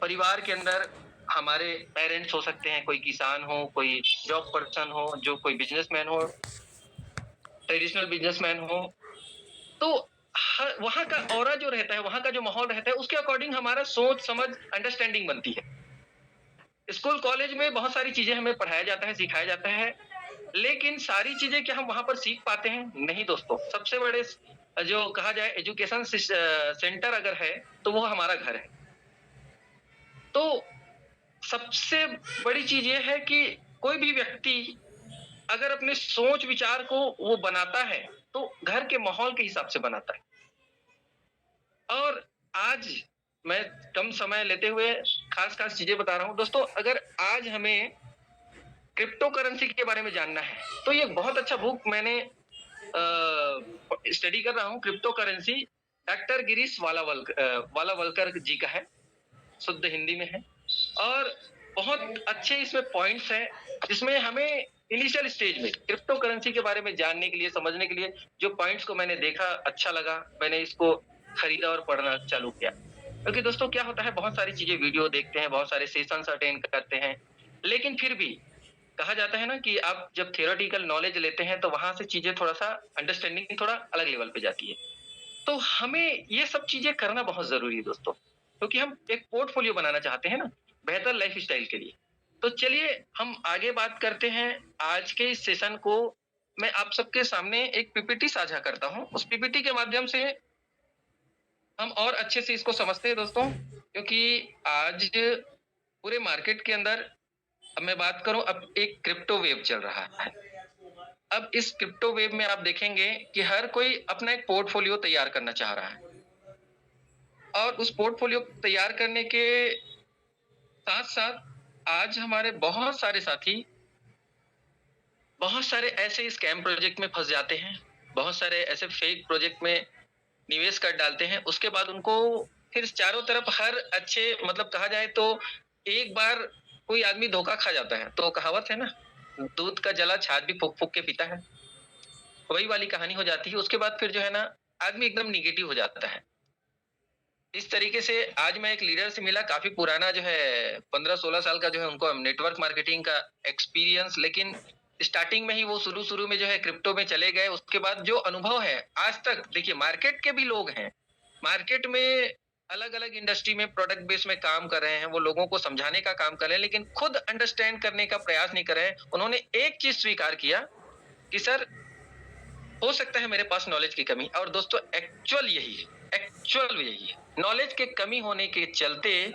परिवार के अंदर हमारे पेरेंट्स हो सकते हैं, कोई किसान हो, कोई जॉब पर्सन हो, जो कोई बिज़नेसमैन हो, ट्रेडिशनल बिज़नेसमैन हो, तो वहाँ का ऑरा जो रहता है, वहाँ का जो माहौल रहता है, उसके अकॉर्डिंग हमारा सोच, समझ, अंडरस्टैंडिंग बनती है। स्कूल, कॉलेज में बहुत सारी चीज़ें हमें पढ़ाया जाता है, सिखाया जाता है, लेकिन सारी चीज़ें क्या हम वहाँ पर सीख पाते हैं? नहीं दोस्तों। सबसे बड़े जो कहा जाए एजुकेशन सेंटर अगर है, तो वो हमारा घर है। तो सबसे बड़ी चीज़ ये है कि कोई भी व्यक्ति अगर अपने सोच विचार को वो बनाता है, तो घर के माहौल के हिसाब से बनाता है। और आज मैं कम समय लेते हुए खास-खास चीज़ें बता रहा हूँ। दोस्तों, अगर आज हमें क्रिप्टो करेंसी के बारे में जानना है, तो ये बहुत अच्छा बुक मैंने स्टडी कर रहा हूँ। Crypto currency doctor Girish Walawalkar ji का है, शुद्ध हिंदी में है। और बहुत अच्छे इसमें पॉइंट्स हैं, जिसमें हमें इनिशियल स्टेज में क्रिप्टो करेंसी के बारे में जानने के लिए, समझने के लिए जो पॉइंट्स को मैंने देखा, अच्छा लगा, मैंने इसको खरीदा और पढ़ना चालू किया। क्योंकि दोस्तों क्या होता है, बहुत सारी चीज़ें वीडियो देखते हैं, बहुत सारे सेशंस अटेंड करते हैं, लेकिन फिर भी कहा जाता है ना कि आप जब थियोरेटिकल नॉलेज लेते हैं, तो वहाँ से चीज़ें थोड़ा-सा अंडरस्टैंडिंग थोड़ा अलग लेवल पे जाती है। तो हमें ये सब चीज़ें करना बहुत ज़रूरी है दोस्तों, क्योंकि हम एक पोर्टफोलियो बनाना चाहते हैं ना, बेहतर लाइफ़स्टाइल के लिए। तो चलिए हम आगे बात करते हैं। आज के इस सेशन को मैं आप सबके सामने एक पीपीटी साझा करता हूँ। उस पीपीटी के माध्यम से हम और अच्छे से इसको समझते हैं दोस्तों, क्योंकि आज पूरे मार्केट के अंदर अब मैं बात करूँ, अब एक क्रिप्टो वेव चल रहा है। अब इस क्रिप्टो वेव में आप देखेंगे कि हर कोई अपना एक पोर्टफोलियो तैयार करना चाह रहा है। और उस पोर्टफोलियो तैयार करने के साथ-साथ आज हमारे बहुत सारे साथी बहुत सारे ऐसे स्कैम प्रोजेक्ट में फँस जाते हैं। बहुत सारे ऐसे फेक प्रोजेक्ट में निवेश कर डालते हैं। उसके बाद उनको फिर चारों तरफ हर अच्छे मतलब कहा जाए तो एक बार कोई आदमी धोखा खा जाता है, तो कहावत है ना, दूध का जला छाछ भी फूँक-फूँक के पीता है। वही वाली कहानी हो जाती है। उसके बाद फिर जो है ना, आदमी एकदम नेगेटिव हो जाता है। इस तरीके से आज मैं एक लीडर से मिला, काफ़ी पुराना जो है 15-16 साल का जो है उनको नेटवर्क मार्केटिंग का एक्सपीरियंस, लेकिन स्टार्टिंग में ही वो शुरू-शुरू में जो है क्रिप्टो में चले गए। उसके बाद जो अनुभव है आज तक, देखिए मार्केट के भी लोग हैं। मार्केट में अलग-अलग इंडस्ट्री में प्रोडक्ट बेस में काम कर रहे हैं, वो लोगों को समझाने का काम कर रहे हैं, लेकिन खुद अंडरस्टैंड करने का प्रयास नहीं कर रहे हैं। उन्होंने एक चीज़ स्वीकार किया कि सर, हो सकता है मेरे पास नॉलेज की कमी, और दोस्तों एक्चुअल यही है, एक्चुअल यही है। नॉलेज की कमी होने के चलते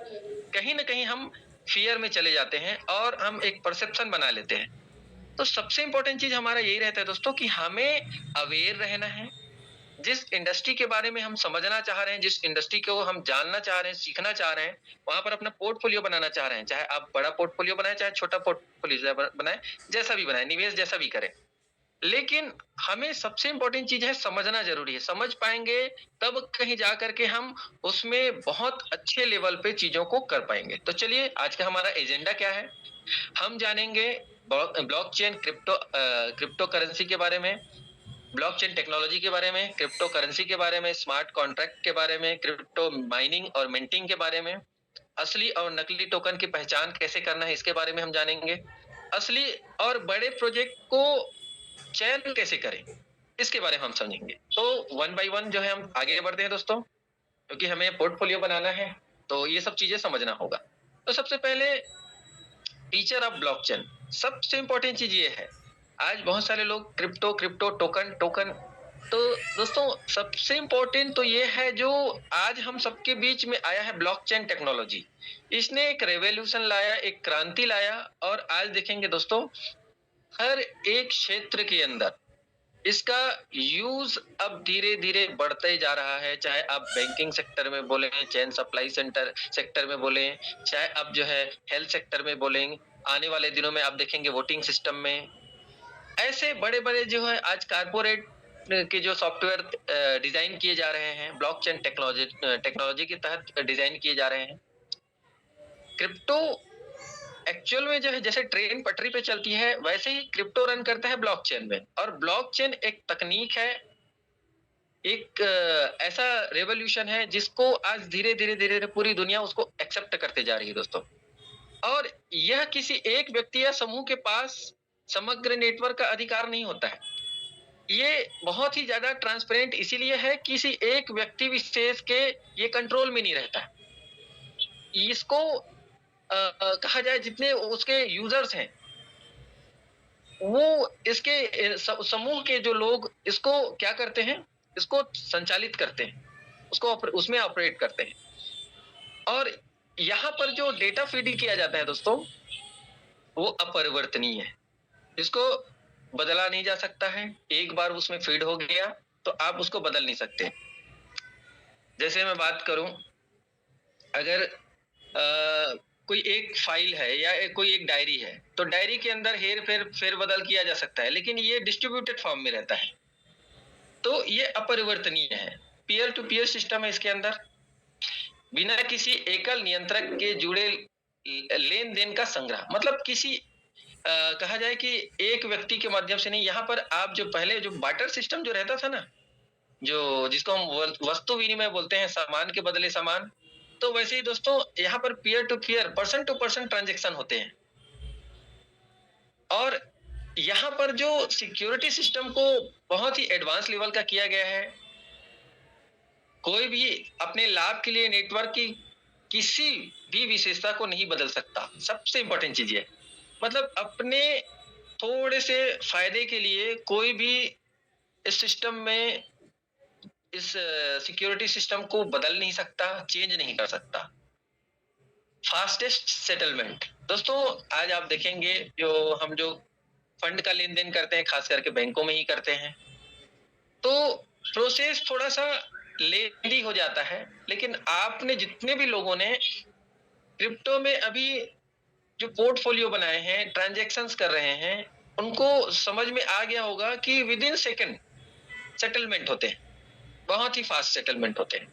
कहीं न कहीं हम फ़ियर में चले जाते हैं और हम एक परसेप्शन बना लेते हैं। तो सबसे इम्पोर्टेंट चीज़ हमारा यही रहता है दोस्तों कि हमें अवेयर रहना है। जिस इंडस्ट्री के बारे में हम समझना चाह रहे हैं, जिस इंडस्ट्री को हम जानना चाह रहे हैं, सीखना चाह रहे हैं, वहाँ पर अपना पोर्टफोलियो बनाना चाह रहे हैं। चाहे आप बड़ा पोर्टफोलियो बनाएँ, चाहे छोटा पोर्टफोलियो बनाएँ, जैसा भी बनाएँ, निवेश जैसा भी करें। लेकिन हमें सबसे इम्पोर्टेंट चीज़ है, समझना ज़रूरी है। समझ पाएँगे तब कहीं जा कर के हम उसमें बहुत अच्छे लेवल पे चीज़ों को कर पाएँगे। तो चलिए आज का हमारा एजेंडा क्या है? हम जानेंगे ब्लॉकचेन क्रिप्टो करेंसी के बारे में, ब्लॉकचेन टेक्नोलॉजी के बारे में, क्रिप्टो करेंसी के बारे में, स्मार्ट कॉन्ट्रैक्ट के बारे में, क्रिप्टो माइनिंग और मिंटिंग के बारे में, असली और नकली टोकन की पहचान कैसे करना है इसके बारे में हम जानेंगे। असली और बड़े प्रोजेक्ट को चयन कैसे करें, इसके बारे में हम समझेंगे। तो वन बाय वन जो है हम आगे बढ़ते हैं दोस्तों, क्योंकि हमें पोर्टफोलियो बनाना है, तो ये सब चीज़ें समझना होगा। तो सबसे पहले फीचर ऑफ ब्लॉकचेन, सबसे इम्पोर्टेंट चीज़ ये है। आज बहुत सारे लोग क्रिप्टो, क्रिप्टो, टोकन, टोकन, तो दोस्तों सबसे इम्पोर्टेंट तो ये है जो आज हम सबके बीच में आया है, ब्लॉकचेन टेक्नोलॉजी। इसने एक रेवोल्यूशन लाया, एक क्रांति लाया, और आज देखेंगे दोस्तों हर एक क्षेत्र के अंदर इसका यूज़ अब धीरे-धीरे बढ़ते जा रहा है। चाहे आप बैंकिंग सेक्टर में बोलें, चेन सप्लाई सेंटर सेक्टर में बोलें, चाहे आप जो है हेल्थ सेक्टर में बोलें, आने वाले दिनों में आप देखेंगे वोटिंग सिस्टम में। ऐसे बड़े-बड़े जो है आज कॉर्पोरेट के जो सॉफ्टवेयर डिज़ाइन किए जा रहे हैं, ब्लॉकचेन टेक्नोलॉजी के तहत डिज़ाइन किए जा रहे हैं। क्रिप्टो एक्चुअल में जो है जैसे ट्रेन पटरी पे चलती है, वैसे ही क्रिप्टो रन करता है ब्लॉकचेन में। और ब्लॉकचेन एक तकनीक है एक ऐसा रेवोल्यूशन है जिसको आज धीरे-धीरे पूरी दुनिया उसको एक्सेप्ट करते जा रही है दोस्तों। और यह किसी एक व्यक्ति या समूह के पास समग्र नेटवर्क का अधिकार नहीं होता है। ये बहुत ही ज़्यादा ट्रांसपेरेंट इसीलिए है, किसी एक व्यक्ति विशेष के ये कंट्रोल में नहीं रहता है। इसको कहा जाए जितने उसके यूज़र्स हैं, वो इसके समूह के जो लोग इसको क्या करते हैं, इसको संचालित करते हैं, उसको उसमें ऑपरेट करते हैं। और यहाँ पर जो डेटा फीड किया जाता है दोस्तों, वो अपरिवर्तनीय है। इसको बदला नहीं जा सकता है। एक बार उसमें फीड हो गया तो आप उसको बदल नहीं सकते। जैसे मैं बात करूं, अगर कोई एक फाइल है या कोई एक डायरी है, तो डायरी के अंदर फेर बदल किया जा सकता है, लेकिन ये डिस्ट्रीब्यूटेड फॉर्म में रहता है, तो ये अपरिवर्तनीय है। पीयर टू पीयर सिस्टम है इसके अंदर, बिना किसी एकल नियंत्रक के जुड़े लेन देन का संग्रह, मतलब किसी कहा जाए कि एक व्यक्ति के माध्यम से नहीं। यहाँ पर आप जो पहले जो बार्टर सिस्टम जो रहता था ना, जो जिसको हम वस्तु विनिमय बोलते हैं, सामान के बदले सामान, तो वैसे ही दोस्तों यहाँ पर peer to peer, person to person transaction होते हैं। और यहाँ पर जो सिक्योरिटी सिस्टम को बहुत ही एडवांस लेवल का किया गया है। कोई भी अपने लाभ के लिए नेटवर्क की किसी भी विशेषता को नहीं बदल सकता। सबसे इंपॉर्टेंट चीज है, मतलब अपने थोड़े से फायदे के लिए कोई भी इस सिस्टम में, इस सिक्योरिटी सिस्टम को बदल नहीं सकता, चेंज नहीं कर सकता। फास्टेस्ट सेटलमेंट दोस्तों, आज आप देखेंगे जो फंड का लेन देन करते हैं, खास करके बैंकों में ही करते हैं, तो प्रोसेस थोड़ा सा लेंदी हो जाता है। लेकिन आपने जितने भी लोगों ने क्रिप्टो में अभी जो पोर्टफोलियो बनाए हैं, ट्रांजैक्शंस कर रहे हैं, उनको समझ में आ गया होगा कि विद इन सेकेंड सेटलमेंट होते हैं, बहुत ही फास्ट सेटलमेंट होते हैं।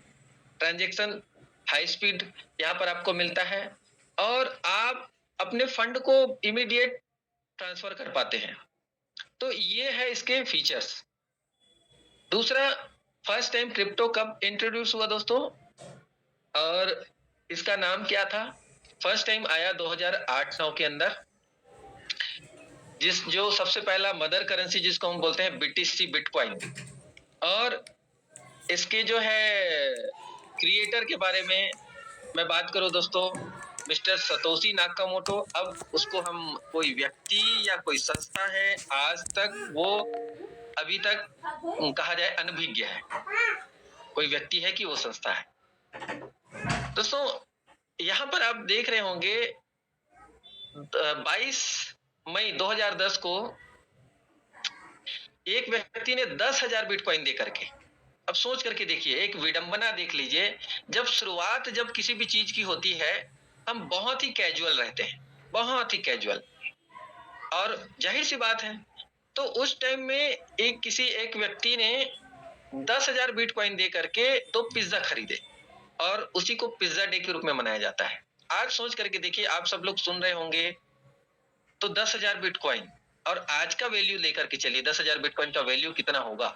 ट्रांजैक्शन हाई स्पीड यहाँ पर आपको मिलता है, और आप अपने फंड को इमीडिएट ट्रांसफर कर पाते हैं। तो ये है इसके फीचर्स। दूसरा, फर्स्ट टाइम क्रिप्टो कब इंट्रोड्यूस हुआ दोस्तों, और इसका नाम क्या था? फर्स्ट टाइम आया 2008-9 के अंदर, जो सबसे पहला मदर करेंसी जिसको हम बोलते हैं बीटीसी, बिटकॉइन। और इसके जो है क्रिएटर के बारे में मैं बात करूं दोस्तों, मिस्टर सतोशी नाकामोटो। अब उसको हम कोई व्यक्ति या कोई संस्था है, आज तक वो अभी तक कहा जाए अनभिज्ञ है। कोई व्यक्ति है कि वो संस्था है। दोस्तों यहाँ पर आप देख रहे होंगे 22 मई 2010 को एक व्यक्ति ने 10,000 बिटकॉइन दे करके, अब सोच करके देखिए, एक विडंबना देख लीजिए। जब शुरुआत जब किसी भी चीज की होती है, हम बहुत ही कैजुअल रहते हैं, बहुत ही कैजुअल, और जाहिर सी बात है। तो उस टाइम में किसी एक व्यक्ति ने 10,000 बिटकॉइन दे करके 2 पिज्जा खरीदे, और उसी को पिज्जा डे के रूप में मनाया जाता है। आज सोच करके देखिए, आप सब लोग सुन रहे होंगे, तो 10,000 बिटकॉइन और आज का वैल्यू लेकर के चलिए, 10,000 बिटकॉइन का वैल्यू कितना होगा।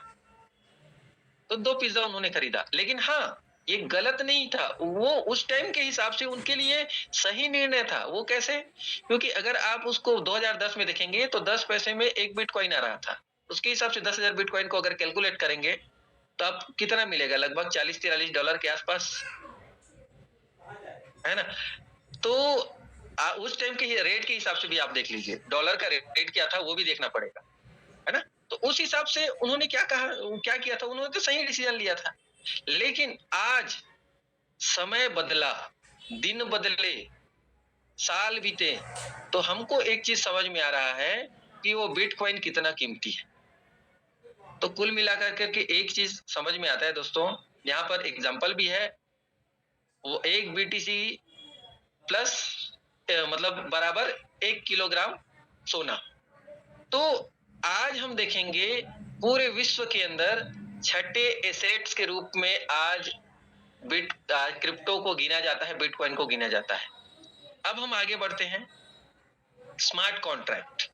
तो 2 पिज्जा उन्होंने खरीदा। लेकिन हाँ, ये गलत नहीं था, वो उस टाइम के हिसाब से उनके लिए सही निर्णय था। वो कैसे? क्योंकि अगर आप उसको 2010 में देखेंगे तो 10 पैसे में 1 बिटकॉइन आ रहा था। उसके हिसाब से 10,000 बिटकॉइन को अगर कैलकुलेट करेंगे तो आपको कितना मिलेगा? लगभग $40-43 के आसपास, है ना? तो उस टाइम के रेट के हिसाब से भी आप देख लीजिए, डॉलर का रेट क्या था वो भी देखना पड़ेगा, है ना? तो उस हिसाब से उन्होंने क्या किया था, उन्होंने तो सही डिसीजन लिया था। लेकिन आज समय बदला, दिन बदले, साल बीते, तो हमको एक चीज समझ में आ रहा है कि वो बिटकॉइन कितना कीमती है। तो कुल मिलाकर करके एक चीज समझ में आता है दोस्तों, यहाँ पर एग्जांपल भी है। वो एक बीटीसी प्लस मतलब बराबर 1 किलोग्राम सोना। तो आज हम देखेंगे पूरे विश्व के अंदर छठे एसेट्स के रूप में आज क्रिप्टो को गिना जाता है, बिटकॉइन को गिना जाता है। अब हम आगे बढ़ते हैं। स्मार्ट कॉन्ट्रैक्ट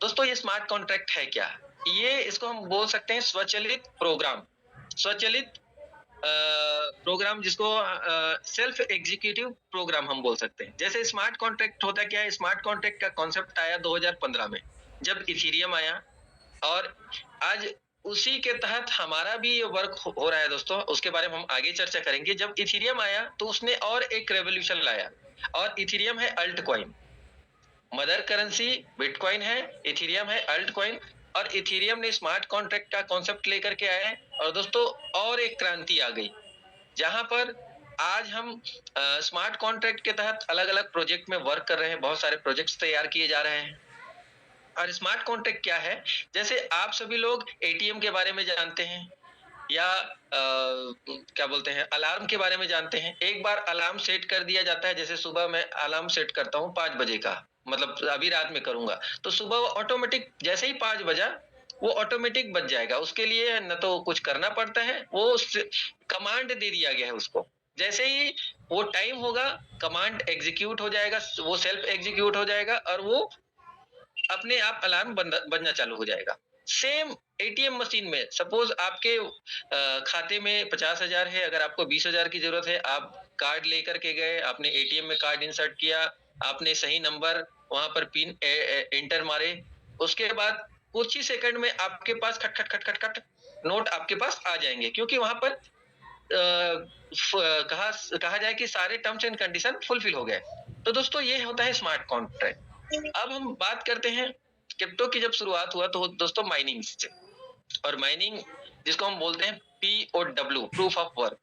दोस्तों, ये स्मार्ट कॉन्ट्रैक्ट है क्या? ये इसको हम बोल सकते हैं स्वचालित प्रोग्राम। स्वचालित प्रोग्राम, जिसको सेल्फ एग्जीक्यूटिव प्रोग्राम हम बोल सकते हैं। जैसे स्मार्ट कॉन्ट्रैक्ट होता क्या है, स्मार्ट कॉन्ट्रैक्ट का कॉन्सेप्ट आया 2015 में, जब इथेरियम आया, और आज उसी के तहत हमारा भी ये वर्क हो रहा है दोस्तों। उसके बारे में हम आगे चर्चा करेंगे। जब इथेरियम आया तो उसने और एक रेवोल्यूशन लाया, और इथेरियम है alt coin. Mother currency bitcoin है, इथेरियम है अल्ट कॉइन, और इथेरियम ने स्मार्ट कॉन्ट्रैक्ट का कॉन्सेप्ट लेकर के आए हैं। और दोस्तों और एक क्रांति आ गई, जहां पर आज हम स्मार्ट कॉन्ट्रैक्ट के तहत अलग अलग प्रोजेक्ट में वर्क कर रहे हैं। बहुत सारे प्रोजेक्ट्स तैयार किए जा रहे हैं। और स्मार्ट कॉन्ट्रैक्ट क्या है, जैसे आप सभी लोग एटीएम के बारे में जानते हैं, या क्या बोलते हैं, अलार्म के बारे में जानते हैं। एक बार अलार्म सेट कर दिया जाता है, जैसे सुबह मैं अलार्म सेट करता हूँ 5 बजे का, मतलब अभी रात में करूंगा, तो सुबह वो ऑटोमेटिक जैसे ही 5 बजा वो ऑटोमेटिक बज जाएगा। उसके लिए न तो कुछ करना पड़ता है, वो कमांड दे दिया गया है उसको। जैसे ही वो टाइम होगा, कमांड एग्जीक्यूट हो जाएगा, वो सेल्फ एग्जीक्यूट हो जाएगा, और वो अपने आप अलार्म बजना चालू हो जाएगा। सेम एटीएम मशीन में, सपोज आपके खाते में 50,000 है, अगर आपको 20,000 की जरूरत है, आप कार्ड लेकर के गए, आपने एटीएम में कार्ड इंसर्ट किया, आपने सही नंबर वहां पर पिन एंटर मारे, उसके बाद कुछ ही सेकंड में आपके पास खट खट खट खट खट नोट आपके पास आ जाएंगे, क्योंकि वहां पर कहा जाए कि सारे टर्म्स एंड कंडीशन फुलफिल हो गए। तो दोस्तों ये होता है स्मार्ट कॉन्ट्रैक्ट। अब हम बात करते हैं क्रिप्टो की। जब शुरुआत हुआ तो दोस्तों माइनिंग से, और माइनिंग जिसको हम बोलते हैं POW, proof of work.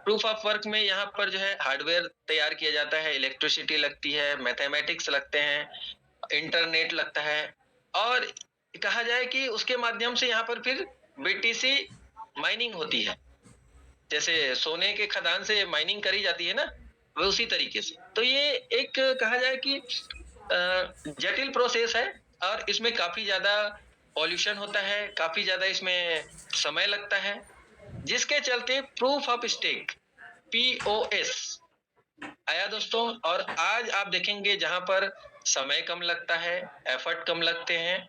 Proof of work में यहाँ पर जो है हार्डवेयर तैयार किया जाता है, इलेक्ट्रिसिटी लगती है, मैथमेटिक्स लगते हैं, इंटरनेट लगता है, और कहा जाए कि उसके माध्यम से यहाँ पर फिर BTC माइनिंग होती है। जैसे सोने के खदान से माइनिंग करी जाती है ना, वो उसी तरीके से। तो ये एक कहा जाए कि जटिल प्रोसेस है, और इसमें काफी ज्यादा पॉल्यूशन होता है, काफी ज्यादा इसमें समय लगता है, जिसके चलते प्रूफ ऑफ स्टेक POS आया दोस्तों। और आज आप देखेंगे जहां पर समय कम लगता है, एफर्ट कम लगते हैं,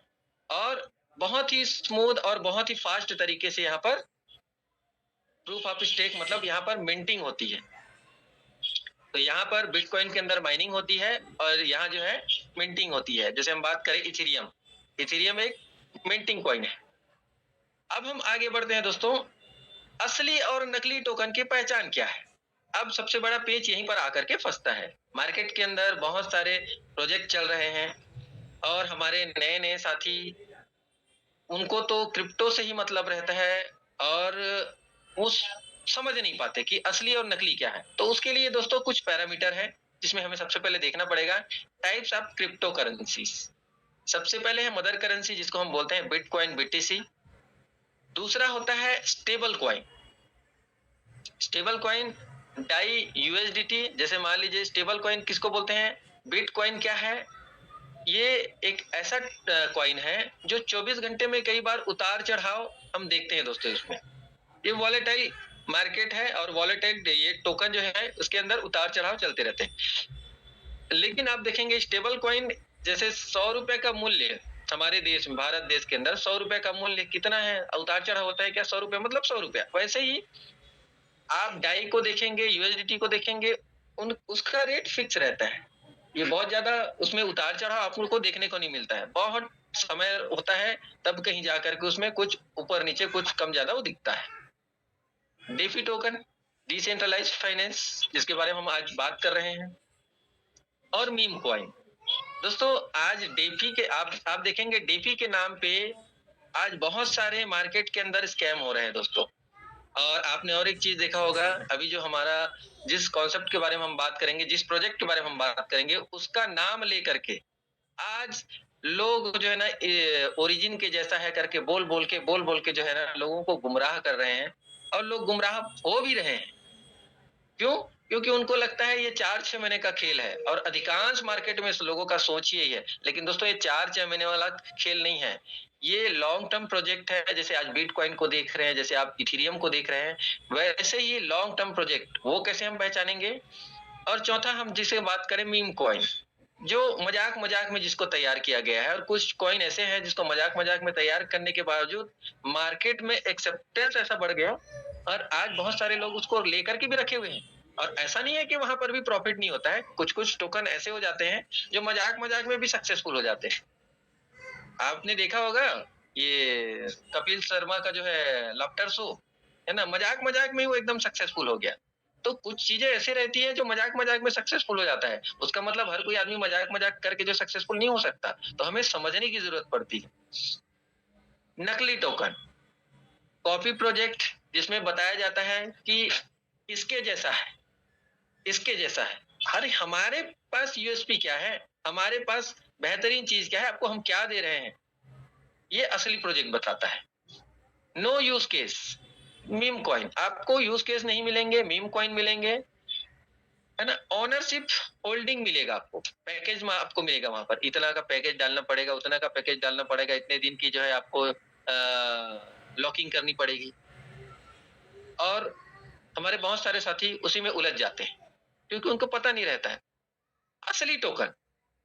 और बहुत ही स्मूथ और बहुत ही फास्ट तरीके से यहाँ पर प्रूफ ऑफ स्टेक, मतलब यहाँ पर मिंटिंग होती है। तो यहाँ पर बिटकॉइन के अंदर माइनिंग होती है, और यहाँ जो है मिंटिंग होती है। जैसे हम बात करें इथेरियम, इथेरियम एक मिंटिंग कॉइन है। अब हम आगे बढ़ते हैं दोस्तों, असली और नकली टोकन की पहचान क्या है। अब सबसे बड़ा पेच यहीं पर आकर के फंसता है। मार्केट के अंदर बहुत सारे प्रोजेक्ट चल रहे हैं, और हमारे नए नए साथी, उनको तो क्रिप्टो से ही मतलब रहता है, और वो समझ नहीं पाते कि असली और नकली क्या है। तो उसके लिए दोस्तों कुछ पैरामीटर है, जिसमें हमें सबसे पहले देखना पड़ेगा टाइप्स ऑफ क्रिप्टो करेंसीज। सबसे पहले है मदर करेंसी, जिसको हम बोलते हैं बिटकॉइन BTC। दूसरा होता है stable coin. Stable coin Dai USDT। जैसे मान लीजिए स्टेबल कॉइन किसको बोलते हैं, बिटकॉइन क्या है, ये एक ऐसा कॉइन है जो 24 घंटे में कई बार उतार चढ़ाव हम देखते हैं दोस्तों। इसमें ये वॉलेटाइल मार्केट है, और वॉलेटाइल ये टोकन जो है उसके अंदर उतार चढ़ाव चलते रहते हैं। लेकिन आप देखेंगे स्टेबल कॉइन, जैसे 100 रुपए का मूल्य हमारे देश में, भारत देश के अंदर 100 रुपए का मूल्य कितना है, उतार चढ़ाव होता है क्या, 100 रुपए मतलब 100 रुपया। वैसे ही आप डाई को देखेंगे, USDT को देखेंगे, उसका रेट फिक्स रहता है। ये बहुत ज्यादा उसमें उतार चढ़ाव आपको देखने को नहीं मिलता है। बहुत समय होता है तब कहीं जाकर के उसमें कुछ ऊपर नीचे, कुछ कम ज्यादा वो दिखता है। डेफी टोकन, डिसेंट्रलाइज्ड फाइनेंस, जिसके बारे में हम आज बात कर रहे हैं, और मीम कॉइन। दोस्तों आज डेफी के आप देखेंगे, डेफी के नाम पे आज बहुत सारे मार्केट के अंदर स्कैम हो रहे हैं दोस्तों। और आपने और एक चीज देखा होगा, अभी जो हमारा जिस कॉन्सेप्ट के बारे में हम बात करेंगे, जिस प्रोजेक्ट के बारे में हम बात करेंगे, उसका नाम लेकर के आज लोग जो है ना ओरिजिन के जैसा है करके बोल बोल के जो है ना लोगों को गुमराह कर रहे हैं, और लोग गुमराह हो भी रहे हैं। क्यों? क्योंकि उनको लगता है ये 4-6 महीने का खेल है, और अधिकांश मार्केट में लोगों का सोच यही है। लेकिन दोस्तों ये 4-6 महीने वाला खेल नहीं है, ये लॉन्ग टर्म प्रोजेक्ट है। जैसे आज बिटकॉइन को देख रहे हैं, जैसे आप इथेरियम को देख रहे हैं, वैसे ही लॉन्ग टर्म प्रोजेक्ट। वो कैसे हम पहचानेंगे? और चौथा हम जिसे बात करें मीम कॉइन, जो मजाक-मजाक में जिसको तैयार किया गया है और कुछ कॉइन ऐसे हैं जिसको मजाक-मजाक में तैयार करने के बावजूद मार्केट में एक्सेप्टेंस ऐसा बढ़ गया और आज बहुत सारे लोग उसको लेकर के भी रखे हुए हैं। और ऐसा नहीं है कि वहाँ पर भी प्रॉफिट नहीं होता है, कुछ-कुछ टोकन ऐसे हो जाते हैं जो मजाक-मजाक में भी सक्सेसफुल हो जाते हैं। आपने देखा होगा ये कपिल शर्मा का जो है लाफ्टर शो, है ना? मजाक-मजाक में ही वो एकदम सक्सेसफुल हो गया। तो कुछ चीज़ें ऐसी रहती हैं जो मजाक-मजाक में सक्सेसफुल हो जाता है। उसका मतलब हर कोई आदमी मजाक-मजाक करके जो सक्सेसफुल नहीं हो सकता। तो हमें समझने की ज़रूरत पड़ती है। नकली टोकन, कॉपी प्रोजेक्ट जिसमें बताया जाता है कि इसके जैसा है, इसके जैसा है। अरे हमारे पास यूएसपी क्या है? हमारे पास बेहतरीन चीज़ क्या है? आपको हम क्या दे रहे हैं? ये असली प्रोजेक्ट बताता है। No use case, meme coin, आपको यूज केस नहीं मिलेंगे, मीम कॉइन मिलेंगे, है ना? ओनरशिप होल्डिंग मिलेगा आपको, पैकेज में आपको मिलेगा, वहां पर इतना का पैकेज डालना पड़ेगा, उतना का पैकेज डालना पड़ेगा, इतने दिन की जो है आपको लॉकिंग करनी पड़ेगी। और हमारे बहुत सारे साथी उसी में उलझ जाते हैं क्योंकि उनको पता नहीं रहता है। असली टोकन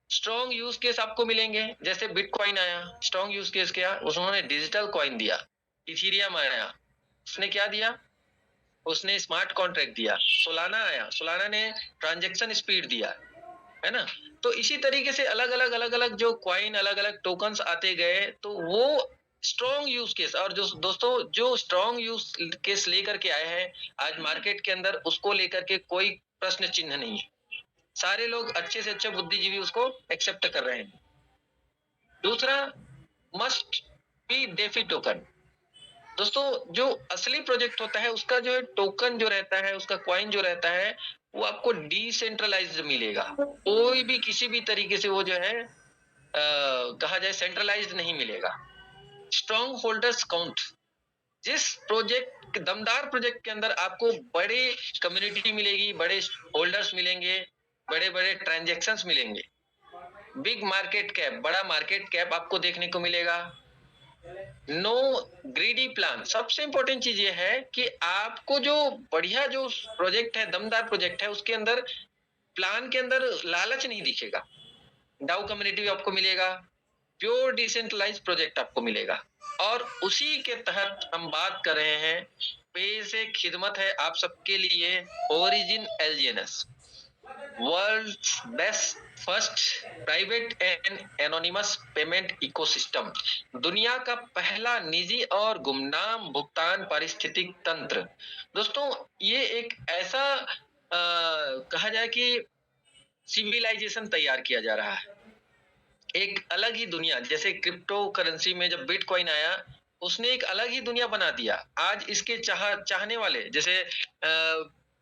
स्ट्रॉन्ग यूज केस आपको मिलेंगे, जैसे बिटकॉइन आया, स्ट्रॉन्ग यूज केस क्या, उन्होंने डिजिटल कॉइन दिया। इथीरियम आया, उसने क्या दिया? उसने स्मार्ट कॉन्ट्रैक्ट दिया। सोलाना आया, सोलाना ने ट्रांजैक्शन स्पीड दिया, है ना? तो इसी तरीके से अलग-अलग जो कॉइन, अलग-अलग टोकन्स आते गए, तो वो स्ट्रॉन्ग यूज केस, और जो दोस्तों जो स्ट्रॉन्ग यूज केस लेकर के आए हैं आज मार्केट के अंदर, उसको लेकर के कोई प्रश्न चिन्ह नहीं है। सारे लोग अच्छे से अच्छे बुद्धिजीवी उसको एक्सेप्ट कर रहे हैं। दूसरा, मस्ट बी डेफी टोकन। दोस्तों जो असली प्रोजेक्ट होता है उसका जो टोकन जो रहता है, उसका कॉइन जो रहता है, वो आपको डिसेंट्रलाइज्ड मिलेगा। कोई भी किसी भी तरीके से वो जो है कहा जाए सेंट्रलाइज्ड नहीं मिलेगा। स्ट्रॉन्ग होल्डर्स काउंट, जिस प्रोजेक्ट दमदार प्रोजेक्ट के अंदर आपको बड़े कम्युनिटी मिलेगी, बड़े होल्डर्स मिलेंगे, बड़े बड़े ट्रांजेक्शन्स मिलेंगे, बिग मार्केट कैप, बड़ा मार्केट कैप आपको देखने को मिलेगा। नो ग्रीडी प्लान, सबसे इंपॉर्टेंट चीज ये है कि आपको जो बढ़िया जो प्रोजेक्ट है, दमदार प्रोजेक्ट है, उसके अंदर प्लान के अंदर लालच नहीं दिखेगा। डाउ कम्युनिटी आपको मिलेगा, प्योर डिसेंट्रलाइज प्रोजेक्ट आपको मिलेगा। और उसी के तहत हम बात कर रहे हैं, पे से खिदमत है आप सबके लिए, origin L G N S, world's best first private and anonymous payment ecosystem, दुनिया का पहला निजी और गुमनाम भुगतान पारिस्थितिक तंत्र। दोस्तों ये एक ऐसा कहा जाए कि सिविलाइजेशन तैयार किया जा रहा है, एक अलग ही दुनिया। जैसे क्रिप्टो करेंसी में जब बिटकॉइन आया, उसने एक अलग ही दुनिया बना दिया। आज इसके चाहने वाले, जैसे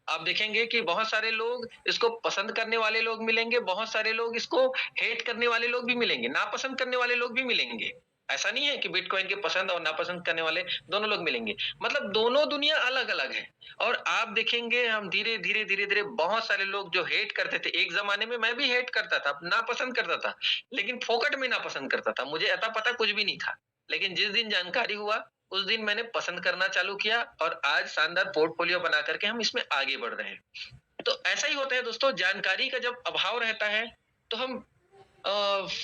आप देखेंगे कि बहुत सारे लोग इसको पसंद करने वाले लोग मिलेंगे, बहुत सारे लोग इसको हेट करने वाले लोग भी मिलेंगे, नापसंद करने वाले लोग भी मिलेंगे। ऐसा नहीं है कि बिटकॉइन के पसंद और नापसंद करने वाले दोनों लोग मिलेंगे, मतलब दोनों दुनिया अलग-अलग है। और आप देखेंगे हम धीरे-धीरे बहुत सारे लोग जो हेट करते थे, एक जमाने में मैं भी हेट करता था, नापसंद करता था, लेकिन फोकट में नापसंद करता था, मुझे अता पता कुछ भी नहीं था। लेकिन जिस दिन जानकारी हुआ, उस दिन मैंने पसंद करना चालू किया और आज शानदार पोर्टफोलियो बना करके हम इसमें आगे बढ़ रहे हैं। तो ऐसा ही होता है दोस्तों, जानकारी का जब अभाव रहता है तो हम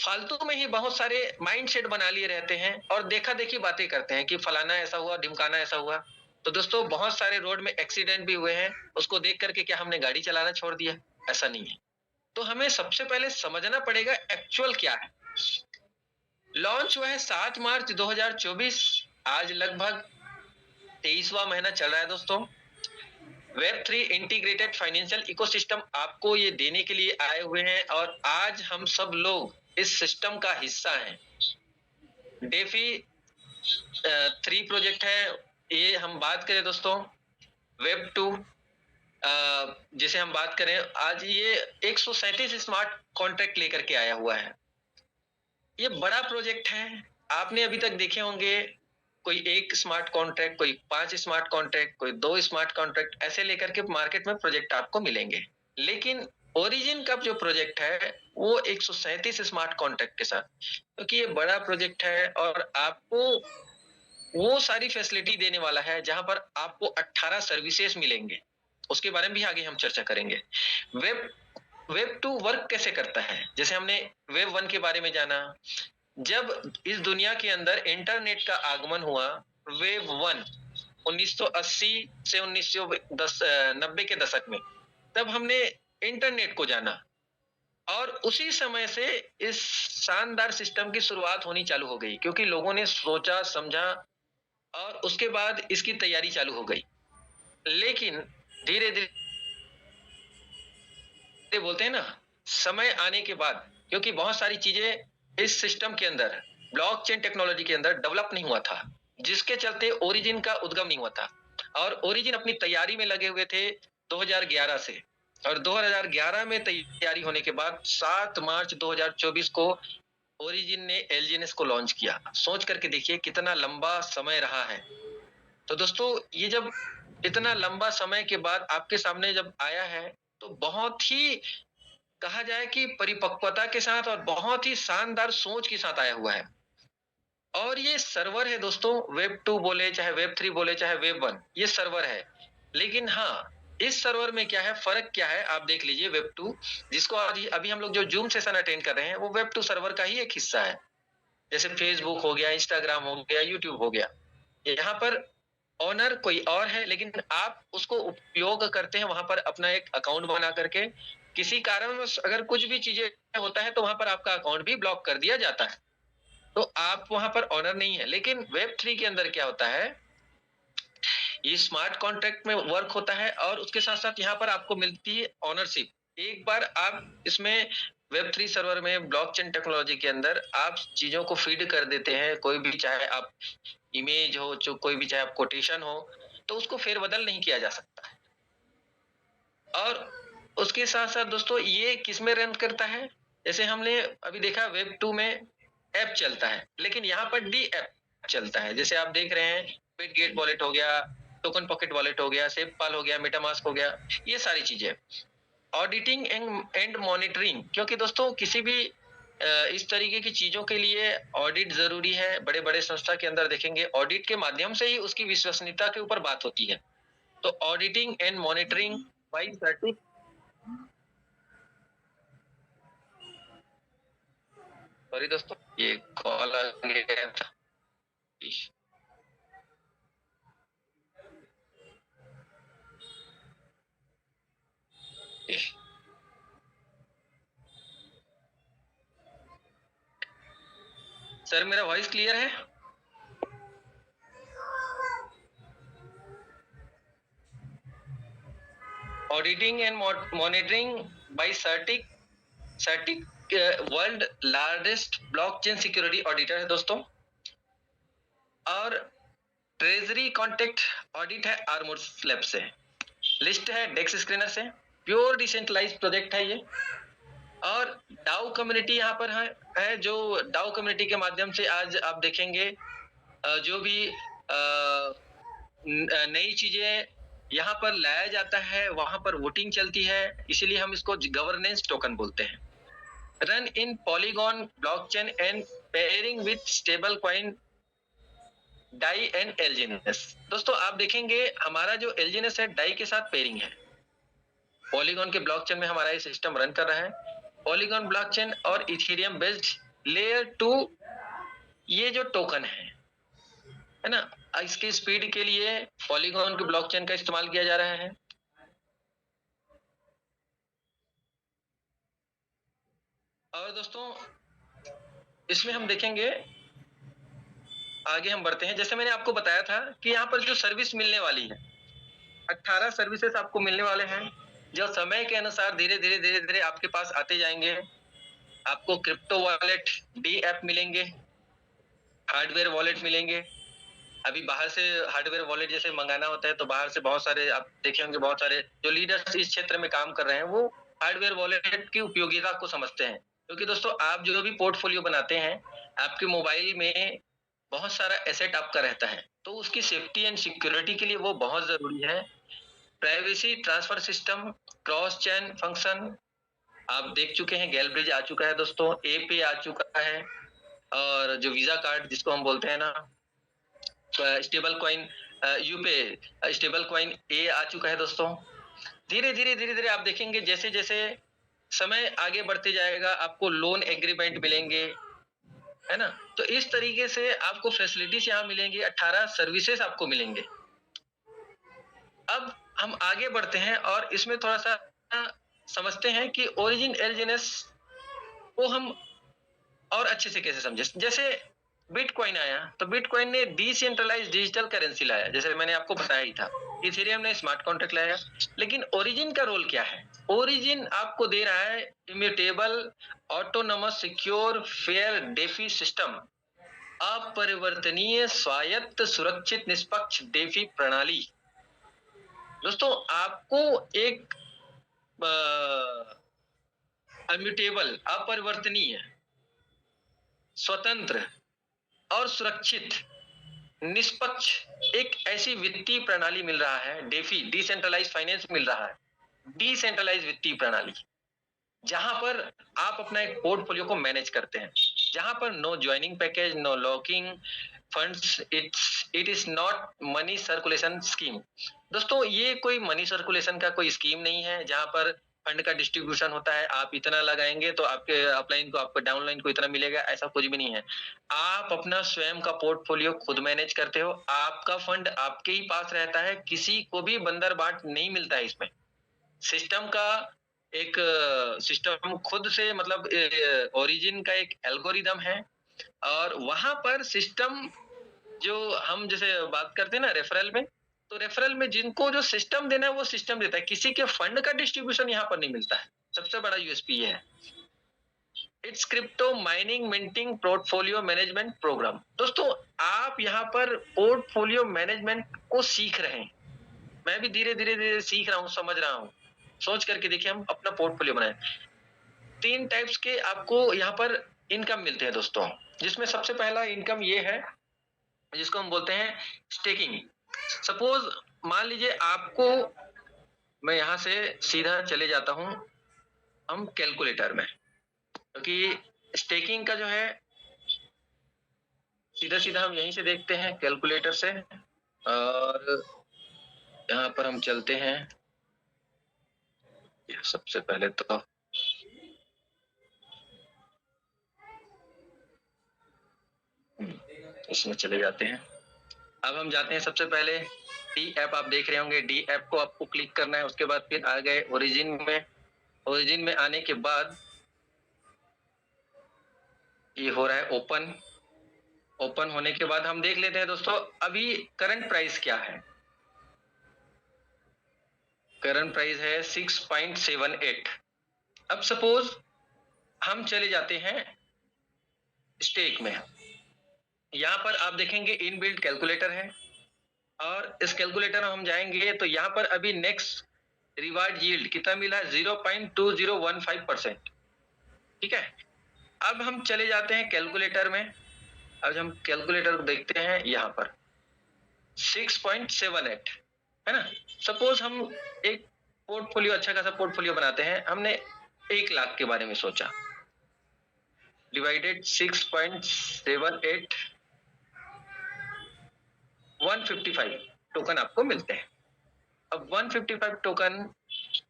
फालतू में ही बहुत सारे माइंड सेट बना लिए रहते हैं और देखा-देखी बातें करते हैं कि फलाना ऐसा हुआ, ढिमकाना ऐसा हुआ। तो दोस्तों बहुत सारे रोड में एक्सीडेंट भी हुए हैं, उसको देख करके क्या हमने गाड़ी चलाना छोड़ दिया? ऐसा नहीं है। तो हमें सबसे पहले समझना पड़ेगा एक्चुअल क्या है। लॉन्च हुआ है 7 मार्च 2024, आज लगभग 23वां महीना चल रहा है दोस्तों। वेब 3 इंटीग्रेटेड फाइनेंशियल इकोसिस्टम आपको ये देने के लिए आए हुए हैं और आज हम सब लोग इस सिस्टम का हिस्सा हैं। डेफी 3 प्रोजेक्ट है, ये हम बात करें दोस्तों, वेब 2 जिसे हम बात करें, आज ये 137 स्मार्ट कॉन्ट्रैक्ट लेकर के आया हुआ है। ये बड़ा प्रोजेक्ट है, आपने अभी तक देखे होंगे कोई 1 स्मार्ट कॉन्ट्रैक्ट, कोई 5 स्मार्ट कॉन्ट्रैक्ट, कोई 2 स्मार्ट कॉन्ट्रैक्ट, ऐसे लेकर के मार्केट में प्रोजेक्ट आपको मिलेंगे। लेकिन ओरिजिन का जो प्रोजेक्ट है वो 137 स्मार्ट कॉन्ट्रैक्ट के साथ, क्योंकि ये बड़ा प्रोजेक्ट है और आपको वो सारी फैसिलिटी देने वाला है जहां पर आपको 18 सर्विसेज मिलेंगे। उसके बारे में भी आगे हम चर्चा करेंगे। वेब वेब 2 वर्क कैसे करता है? जैसे हमने वेब 1 के बारे में जाना, जब इस दुनिया के अंदर इंटरनेट का आगमन हुआ, वेव 1 1980 से 90 के दशक में, तब हमने इंटरनेट को जाना और उसी समय से इस शानदार सिस्टम की शुरुआत होनी चालू हो गई, क्योंकि लोगों ने सोचा, समझा और उसके बाद इसकी तैयारी चालू हो गई। लेकिन धीरे-धीरे बोलते हैं ना, समय आने के बाद, क्योंकि बहुत सारी चीजें इस सिस्टम के अंदर, ब्लॉकचेन टेक्नोलॉजी के अंदर डेवलप नहीं हुआ था, जिसके चलते ओरिजिन का उद्गम नहीं हुआ था। और ओरिजिन अपनी तैयारी में लगे हुए थे 2011 से, और 2011 में तैयारी होने के बाद 7 मार्च 2024 को ओरिजिन ने एलजीएनएस को लॉन्च किया। सोच करके देखिए कितना लंबा समय रहा है। तो दोस्तों, ये जब इतना लंबा समय के बाद आपके सामने जब आया है, तो बहुत ही, कहा जाए कि परिपक्वता के साथ और बहुत ही शानदार सोच के साथ आया हुआ है। और ये सर्वर है दोस्तों, वेब 2 बोले, चाहे वेब 3 बोले, चाहे वेब 1, ये सर्वर है। लेकिन हाँ, इस सर्वर में क्या है, फ़र्क क्या है, आप देख लीजिए। वेब 2 जिसको आज अभी हम लोग जो ज़ूम सेशन अटेंड कर रहे हैं, वो वेब 2 सर्वर का ही एक हिस्सा है। जैसे फ़ेसबुक हो गया, इंस्टाग्राम हो गया, यूट्यूब हो गया। यहाँ पर ओनर कोई और है, लेकिन आप उसको उपयोग करते हैं वहां पर अपना एक अकाउंट बना करके। किसी कारणवश अगर कुछ भी चीजें होता है, तो वहां पर आपका अकाउंट भी ब्लॉक कर दिया जाता है, तो आप वहां पर ओनर नहीं है। लेकिन वेब 3 के अंदर क्या होता है, ये स्मार्ट कॉन्ट्रैक्ट में वर्क होता है और उसके साथ साथ यहाँ पर आपको मिलती है ओनरशिप। एक बार आप इसमें वेब 3 सर्वर में, ब्लॉकचेन टेक्नोलॉजी के अंदर आप चीजों को फीड कर देते हैं, कोई भी, चाहे आप इमेज हो, जो कोई भी, चाहे आप कोटेशन हो, तो उसको फेरबदल नहीं किया जा सकता है। और उसके साथ साथ दोस्तों, ये किस में रन करता है? जैसे हमने अभी देखा, वेब 2 में ऐप चलता है, लेकिन यहाँ पर डी ऐप चलता है। जैसे आप देख रहे हैं, बिटगेट वॉलेट हो गया, टोकन पॉकेट वॉलेट हो गया, सेवपाल हो गया, मेटामास्क हो गया, ये सारी चीजें। ऑडिटिंग एंड मॉनिटरिंग, क्योंकि दोस्तों किसी भी इस तरीके की चीजों के लिए ऑडिट जरूरी है। बड़े बड़े संस्था के अंदर देखेंगे, ऑडिट के माध्यम से ही उसकी विश्वसनीयता के ऊपर बात होती है। तो auditing and monitoring by CertiK, sorry दोस्तों, ये कॉल आ गया था। सर, मेरा वॉइस क्लियर है? Auditing and monitoring by CertiK. CertiK world largest blockchain security auditor है दोस्तों। और ट्रेजरी कॉन्टेक्ट ऑडिट है आर्मोर लैब से। लिस्ट है डेक्स स्क्रीनर से। प्योर डिसेंट्रलाइज प्रोजेक्ट है ये। और डाउ कम्युनिटी यहाँ पर है जो डाउ कम्युनिटी के माध्यम से आज आप देखेंगे, जो भी नई चीजें यहाँ पर लाया जाता है, वहां पर वोटिंग चलती है, इसीलिए हम इसको गवर्नेंस टोकन बोलते हैं। Run in Polygon blockchain and pairing with stable coin DAI and LGNS. दोस्तों, आप देखेंगे हमारा जो एलजीएनएस है, डाई के साथ पेयरिंग है। पॉलीगॉन के ब्लॉकचेन में हमारा ये सिस्टम रन कर रहा है। पॉलीगॉन ब्लॉकचेन और इथेरियम बेस्ड लेयर 2 ये जो टोकन है ना, इसकी स्पीड के लिए पॉलीगॉन के ब्लॉकचेन का इस्तेमाल किया जा रहा है। और दोस्तों, इसमें हम देखेंगे, आगे हम बढ़ते हैं। जैसे मैंने आपको बताया था कि यहाँ पर जो सर्विस मिलने वाली है, 18 सर्विसेज आपको मिलने वाले हैं, जो समय के अनुसार धीरे धीरे धीरे धीरे आपके पास आते जाएंगे। आपको क्रिप्टो वॉलेट डी ऐप मिलेंगे, हार्डवेयर वॉलेट मिलेंगे। अभी बाहर से हार्डवेयर वॉलेट जैसे मंगाना होता है, तो बाहर से बहुत सारे आप देखे होंगे, बहुत सारे जो लीडर्स इस क्षेत्र में काम कर रहे हैं, वो हार्डवेयर वॉलेट की उपयोगिता को समझते हैं। क्योंकि दोस्तों, आप जो भी पोर्टफोलियो बनाते हैं, आपके मोबाइल में बहुत सारा एसेट आपका रहता है, तो उसकी सेफ्टी एंड सिक्योरिटी के लिए वो बहुत जरूरी है। Privacy transfer system, cross chain function आप देख चुके हैं, गैलब्रिज आ चुका है दोस्तों, ए पे आ चुका है, और जो वीजा कार्ड जिसको हम बोलते हैं ना, स्टेबल कॉइन स्टेबल कॉइन ए आ चुका है दोस्तों। धीरे धीरे धीरे धीरे आप देखेंगे, जैसे जैसे समय आगे बढ़ते जाएगा, आपको लोन एग्रीमेंट मिलेंगे, है ना? तो इस तरीके से आपको फैसिलिटीज यहाँ मिलेंगी, 18 सर्विसेज आपको मिलेंगे। अब हम आगे बढ़ते हैं और इसमें थोड़ा-सा समझते हैं कि ओरिजिन एलजीएनएस को हम और अच्छे से कैसे समझे। जैसे बिटकॉइन आया, तो बिटकॉइन ने डिसेंट्रलाइज्ड डिजिटल करेंसी लाया, जैसे मैंने आपको बताया ही था। इथेरियम ने स्मार्ट कॉन्ट्रैक्ट लाया, लेकिन ओरिजिन का रोल क्या है? ओरिजिन आपको दे रहा है immutable, autonomous, secure, fair, DeFi system, अपरिवर्तनीय, स्वायत्त, सुरक्षित, निष्पक्ष डेफी प्रणाली। दोस्तों, आपको एक इम्यूटेबल, अपरिवर्तनीय, स्वतंत्र और सुरक्षित, निष्पक्ष एक ऐसी वित्तीय प्रणाली मिल रहा है, डेफी, डिसेंट्रलाइज्ड फाइनेंस मिल रहा है, डिसेंट्रलाइज्ड वित्तीय प्रणाली, जहां पर आप अपना एक पोर्टफोलियो को मैनेज करते हैं, जहां पर no joining package, no locking funds, it is not money circulation scheme. दोस्तों, ये कोई मनी सर्कुलेशन का कोई स्कीम नहीं है जहां पर फंड का डिस्ट्रीब्यूशन होता है, आप इतना लगाएंगे तो आपके अपलाइन को, आपको डाउनलाइन को इतना मिलेगा, ऐसा कुछ भी नहीं है। आप अपना स्वयं का पोर्टफोलियो खुद मैनेज करते हो, आपका फंड आपके ही पास रहता है, किसी को भी बंदर बाट नहीं मिलता है इसमें। सिस्टम का एक सिस्टम खुद से, मतलब ओरिजिन का एक एल्गोरिदम है, और वहां पर सिस्टम, जो हम जैसे बात करते हैं ना रेफरल में, तो रेफरल में जिनको जो सिस्टम देना है वो सिस्टम देता है, किसी के फंड का डिस्ट्रीब्यूशन यहाँ पर नहीं मिलता है। सबसे बड़ा यूएसपी ये है। It's crypto mining minting portfolio management programme. दोस्तों, आप यहाँ पर पोर्टफोलियो मैनेजमेंट को सीख रहे हैं, मैं भी धीरे धीरे धीरे सीख रहा हूँ, समझ रहा हूँ। सोच करके देखिए, हम अपना पोर्टफोलियो बनाए। 3 टाइप्स के आपको यहाँ पर इनकम मिलते हैं दोस्तों, जिसमें सबसे पहला इनकम ये है, जिसको हम बोलते हैं स्टेकिंग। सपोज मान लीजिए आपको, मैं यहाँ से सीधा चले जाता हूँ हम कैलकुलेटर में, क्योंकि स्टेकिंग का जो है सीधा सीधा हम यहीं से देखते हैं कैलकुलेटर से, और यहाँ पर हम चलते हैं। सबसे पहले तो इसमें चले जाते हैं। अब हम जाते हैं सबसे पहले डी ऐप, आप देख रहे होंगे, डी ऐप को आपको क्लिक करना है, उसके बाद फिर आ गए ओरिजिन में। ओरिजिन में आने के बाद ये हो रहा है ओपन। ओपन होने के बाद हम देख लेते हैं दोस्तों, अभी करंट प्राइस क्या है। करंट प्राइस है 6.78। अब सपोज हम चले जाते हैं स्टेक में, यहाँ पर आप देखेंगे इनबिल्ट कैलकुलेटर है, और इस कैलकुलेटर में हम जाएंगे तो यहाँ पर अभी नेक्स्ट रिवार्ड यील्ड कितना मिला है, 0.2015%। ठीक है। अब हम चले जाते हैं कैलकुलेटर में, अब हम कैलकुलेटर को देखते हैं, यहाँ पर 6.78 है ना। सपोज हम एक पोर्टफोलियो, अच्छा खासा पोर्टफोलियो बनाते हैं, हमने 1 लाख के बारे में सोचा, डिवाइडेड 6.78, 155 टोकन आपको मिलते हैं। अब 155 टोकन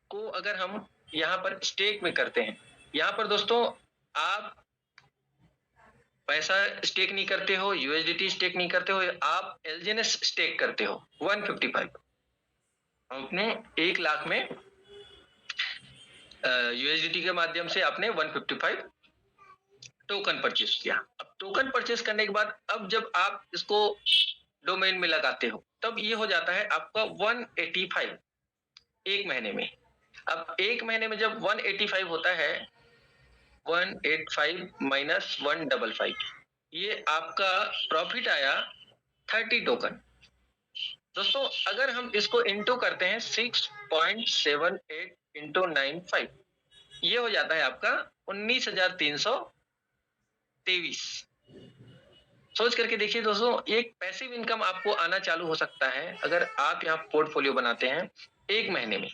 को अगर हम यहाँ पर स्टेक में करते हैं, यहाँ पर दोस्तों आप पैसा स्टेक नहीं करते हो, यूएसडीटी स्टेक नहीं करते हो, आप एलजीएनएस स्टेक करते हो 155। आपने 1 लाख में यूएसडीटी के माध्यम से आपने 155 टोकन परचेस किया। अब टोकन परचेस करने के बाद, अब जब आप इसको डोमेन में लगाते हो, तब ये हो जाता है आपका 185 1 महीने में। अब 1 महीने में जब 185 होता है, 185 माइनस 155, ये आपका प्रॉफिट आया 30 टोकन। दोस्तों, अगर हम इसको इंटू करते हैं 6.78 इंटू 95, ये हो जाता है आपका 19,323। सोच करके देखिए दोस्तों, एक पैसिव इनकम आपको आना चालू हो सकता है अगर आप यहाँ पोर्टफोलियो बनाते हैं 1 महीने में।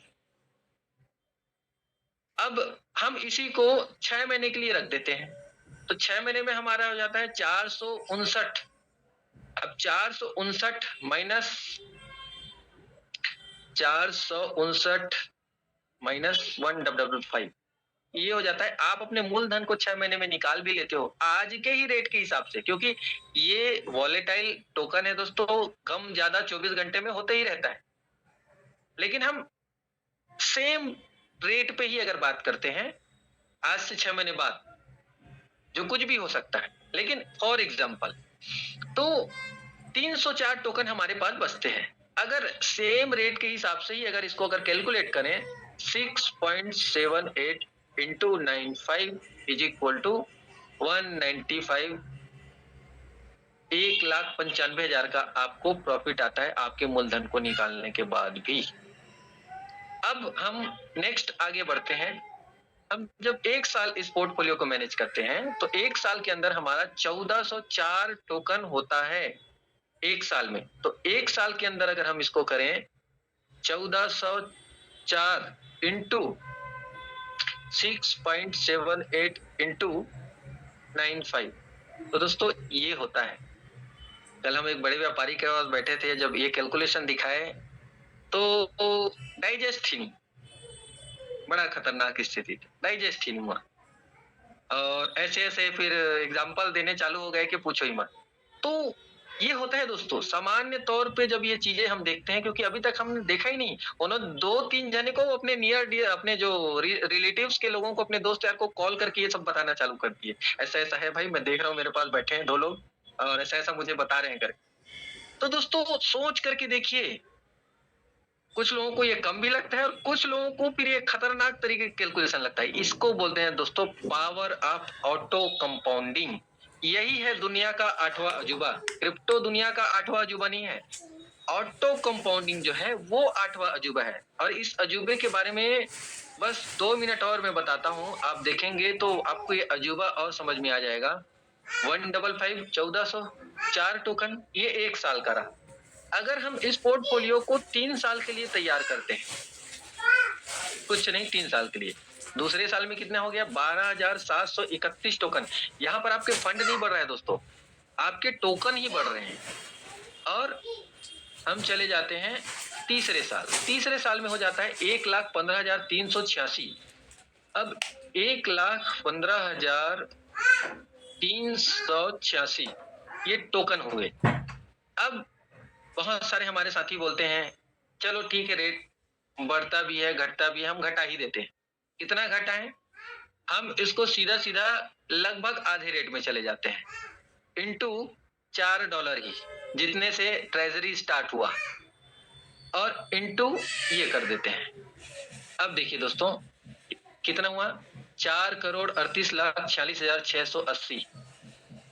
अब हम इसी को 6 महीने के लिए रख देते हैं, तो 6 महीने में हमारा हो जाता है 459। अब 459 माइनस 459 माइनस 155, ये हो जाता है, आप अपने मूलधन को 6 महीने में निकाल भी लेते हो आज के ही रेट के हिसाब से, क्योंकि ये वॉलेटाइल टोकन है दोस्तों, कम ज्यादा 24 घंटे में होते ही रहता है। लेकिन हम सेम रेट पे ही अगर बात करते हैं आज से 6 महीने बाद, जो कुछ भी हो सकता है, लेकिन फॉर एग्जाम्पल तो 304 टोकन हमारे पास बचते हैं। अगर सेम रेट के हिसाब से ही अगर इसको अगर कैलकुलेट करें 6.78 इंटू 95 इज इक्वल टू 195, 1,95,000 का आपको प्रॉफिट आता है आपके मूलधन को निकालने के बाद भी। अब हम नेक्स्ट आगे बढ़ते हैं। हम जब एक साल इस पोर्टफोलियो को मैनेज करते हैं तो एक साल के अंदर हमारा 1404 टोकन होता है एक साल में। तो एक साल के अंदर अगर हम इसको करें 1404 इंटू 6.78 इंटू 95, तो दोस्तों ये होता है। कल हम एक बड़े व्यापारी के पास बैठे थे, जब ये कैलकुलेशन दिखाए तो डाइजेस्ट ही नहीं, बड़ा खतरनाक स्थिति थी, डाइजेस्ट ही नहीं हुआ। और ऐसे ऐसे फिर एग्जाम्पल देने चालू हो गए कि पूछो ही मत। तो ये होता है दोस्तों, सामान्य तौर पे जब ये चीजें हम देखते हैं, क्योंकि अभी तक हमने देखा ही नहीं, उन्होंने 2-3 जने को अपने नियर डियर, अपने जो रिलेटिव्स के लोगों को, अपने दोस्त यार को कॉल करके ये सब बताना चालू कर दिए, ऐसा ऐसा है भाई, मैं देख रहा हूँ मेरे पास बैठे हैं 2 लोग और ऐसा ऐसा मुझे बता रहे हैं करके। तो दोस्तों सोच करके देखिए, कुछ लोगों को ये कम भी लगता है और कुछ लोगों को फिर ये खतरनाक तरीके का कैलकुलेशन लगता है। इसको बोलते हैं दोस्तों पावर ऑफ ऑटो कंपाउंडिंग। यही है दुनिया का 8वां अजूबा। क्रिप्टो दुनिया का 8वां अजूबा नहीं है, ऑटो कंपाउंडिंग जो है वो 8वां अजूबा है। और इस अजूबे के बारे में बस 2 मिनट और मैं बताता हूँ, आप देखेंगे तो आपको ये अजूबा और समझ में आ जाएगा। 155 1404 टोकन, ये एक साल का रहा। अगर हम इस पोर्टफोलियो को 3 साल के लिए तैयार करते हैं, कुछ नहीं 3 साल के लिए, दूसरे साल में कितना हो गया 12,731 टोकन। यहाँ पर आपके फंड नहीं बढ़ रहा है दोस्तों, आपके टोकन ही बढ़ रहे हैं। और हम चले जाते हैं तीसरे साल, तीसरे साल में हो जाता है 1,15,386। अब 1,15,386 ये टोकन हुए। अब बहुत सारे हमारे साथी बोलते हैं चलो ठीक है, रेट बढ़ता भी है घटता भी है, हम घटा ही देते हैं। कितना घटा है, हम इसको सीधा सीधा लगभग आधे रेट में चले जाते हैं, इंटू $4 ही, जितने से ट्रेजरी स्टार्ट हुआ, और इंटू ये कर देते हैं। अब देखिए दोस्तों कितना हुआ, 4,38,46,680।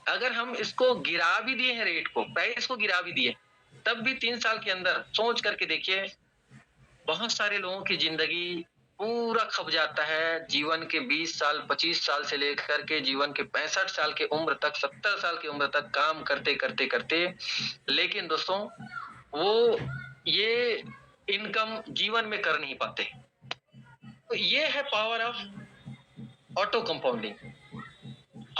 अगर हम इसको गिरा भी दिए हैं, रेट को, प्राइस को गिरा भी दिए, तब भी 3 साल के अंदर सोच करके देखिए, बहुत सारे लोगों की जिंदगी पूरा खप जाता है। जीवन के 20 साल 25 साल से लेकर के जीवन के 65 साल की उम्र तक, 70 साल की उम्र तक काम करते करते करते, लेकिन दोस्तों वो ये इनकम जीवन में कर नहीं पाते। तो ये है पावर ऑफ ऑटो कंपाउंडिंग।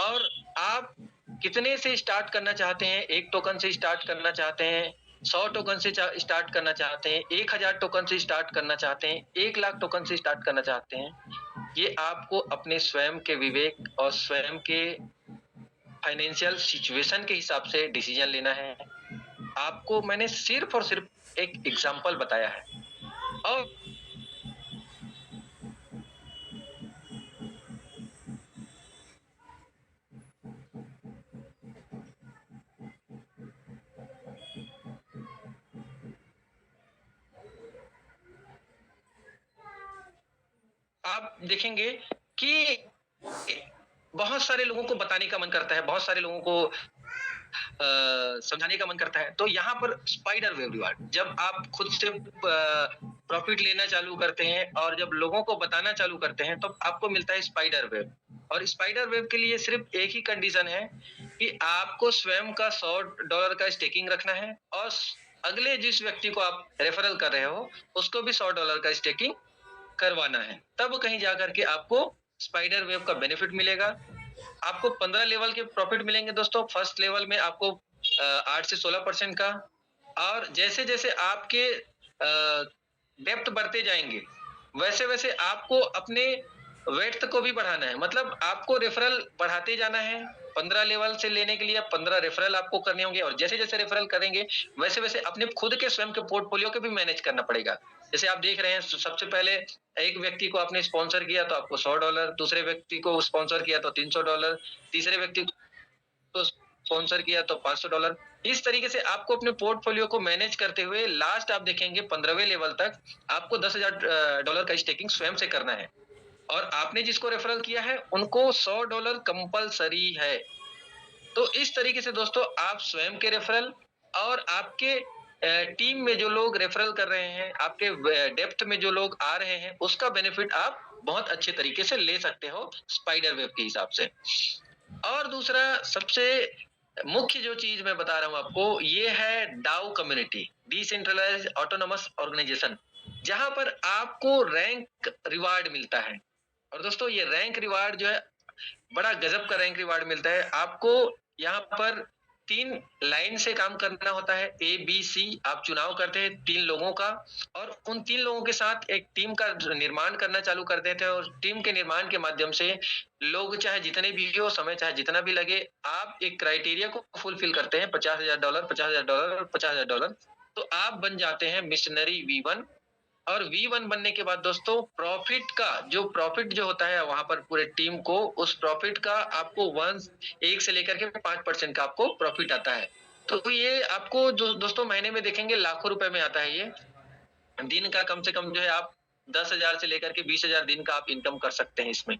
और आप कितने से स्टार्ट करना चाहते हैं, 1 टोकन से स्टार्ट करना चाहते हैं, 100 टोकन से स्टार्ट करना चाहते हैं, 1000 टोकन से स्टार्ट करना चाहते हैं, 1 लाख टोकन से स्टार्ट करना चाहते हैं, ये आपको अपने स्वयं के विवेक और स्वयं के फाइनेंशियल सिचुएशन के हिसाब से डिसीजन लेना है। आपको मैंने सिर्फ और सिर्फ एक एग्जांपल बताया है। और आप देखेंगे कि बहुत सारे लोगों को बताने का मन करता है, बहुत सारे लोगों को समझाने का मन करता है। तो यहाँ पर स्पाइडर वेव रिवार्ड, जब आप खुद से प्रॉफिट लेना चालू करते हैं और जब लोगों को बताना चालू करते हैं, तो आपको मिलता है स्पाइडर वेव। और स्पाइडर वेव के लिए सिर्फ एक ही कंडीशन है कि आपको स्वयं का $100 का स्टेकिंग रखना है, और अगले जिस व्यक्ति को आप रेफरल कर रहे हो उसको भी $100 का स्टेकिंग करवाना है। तब कहीं जाकर के आपको स्पाइडर वेव का बेनिफिट मिलेगा। आपको 15 लेवल के प्रॉफिट मिलेंगे दोस्तों। फर्स्ट लेवल में आपको 8 से 16% का, और जैसे जैसे आपके डेप्थ बढ़ते जाएंगे वैसे वैसे आपको अपने वेट को भी बढ़ाना है, मतलब आपको रेफरल बढ़ाते जाना है। 15 लेवल से लेने के लिए अब 15 रेफरल आपको करने होंगे, और जैसे-जैसे रेफरल करेंगे, वैसे-वैसे अपने खुद के स्वयं के पोर्टफोलियो को भी मैनेज करना पड़ेगा। जैसे आप देख रहे हैं, सबसे पहले एक व्यक्ति को आपने स्पॉन्सर किया तो आपको $100, दूसरे व्यक्ति को स्पॉन्सर किया तो $300, तीसरे व्यक्ति को स्पॉन्सर किया तो $500। इस तरीके से आपको अपने पोर्टफोलियो को मैनेज करते हुए लास्ट आप देखेंगे 15वें लेवल तक आपको $10,000 का स्टेकिंग स्वयं से करना है। और आपने जिसको रेफरल किया है उनको $100 कंपलसरी है। तो इस तरीके से दोस्तों आप स्वयं के रेफरल और आपके टीम में जो लोग रेफरल कर रहे हैं, आपके डेप्थ में जो लोग आ रहे हैं, उसका बेनिफिट आप बहुत अच्छे तरीके से ले सकते हो स्पाइडर वेब के हिसाब से। और दूसरा सबसे मुख्य जो चीज मैं बता रहा हूं आपको, ये है डाउ कम्युनिटी, डिसेंट्रलाइज्ड ऑटोनोमस ऑर्गेनाइजेशन, जहां पर आपको रैंक रिवार्ड मिलता है। और दोस्तों ये रैंक रिवार्ड जो है, बड़ा गजब का रैंक रिवार्ड मिलता है आपको। यहाँ पर 3 लाइन से काम करना होता है, ए बी सी आप चुनाव करते हैं 3 लोगों का, और उन 3 लोगों के साथ एक टीम का निर्माण करना चालू कर देते हैं, और टीम के निर्माण के माध्यम से लोग चाहे जितने भी हो, समय चाहे जितना भी लगे, आप एक क्राइटेरिया को फुलफिल करते हैं, $50,000, $50,000 और $50,000, तो आप बन जाते हैं मिशनरी V1। और V1 बनने के बाद दोस्तों प्रॉफिट जो होता है वहां पर पूरे टीम को, उस प्रॉफिट का आपको 1 से लेकर के 5% का आपको प्रॉफिट आता है। तो ये आपको जो दोस्तों महीने में देखेंगे लाखों रुपए में आता है ये। दिन का कम से कम जो है आप 10,000 से लेकर के 20,000 दिन का आप इनकम कर सकते हैं इसमें।